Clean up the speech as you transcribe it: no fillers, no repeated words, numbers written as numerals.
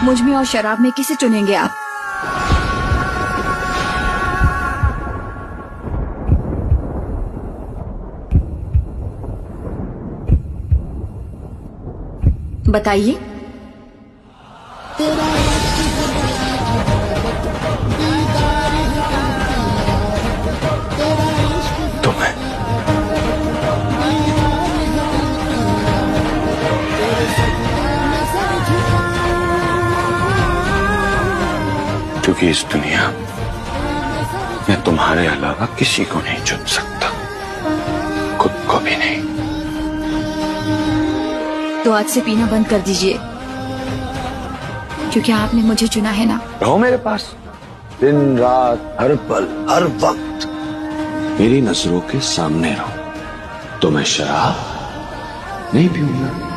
मुझ में और शराब में किसे चुनेंगे आप? बताइए। तुम्हें क्योंकि इस दुनिया में तुम्हारे अलावा किसी को नहीं चुन सकता, खुद को भी नहीं। तो आज से पीना बंद कर दीजिए, क्योंकि आपने मुझे चुना है ना। रहो मेरे पास, दिन रात हर पल हर वक्त मेरी नजरों के सामने रहो, तो मैं शराब नहीं पीऊंगा।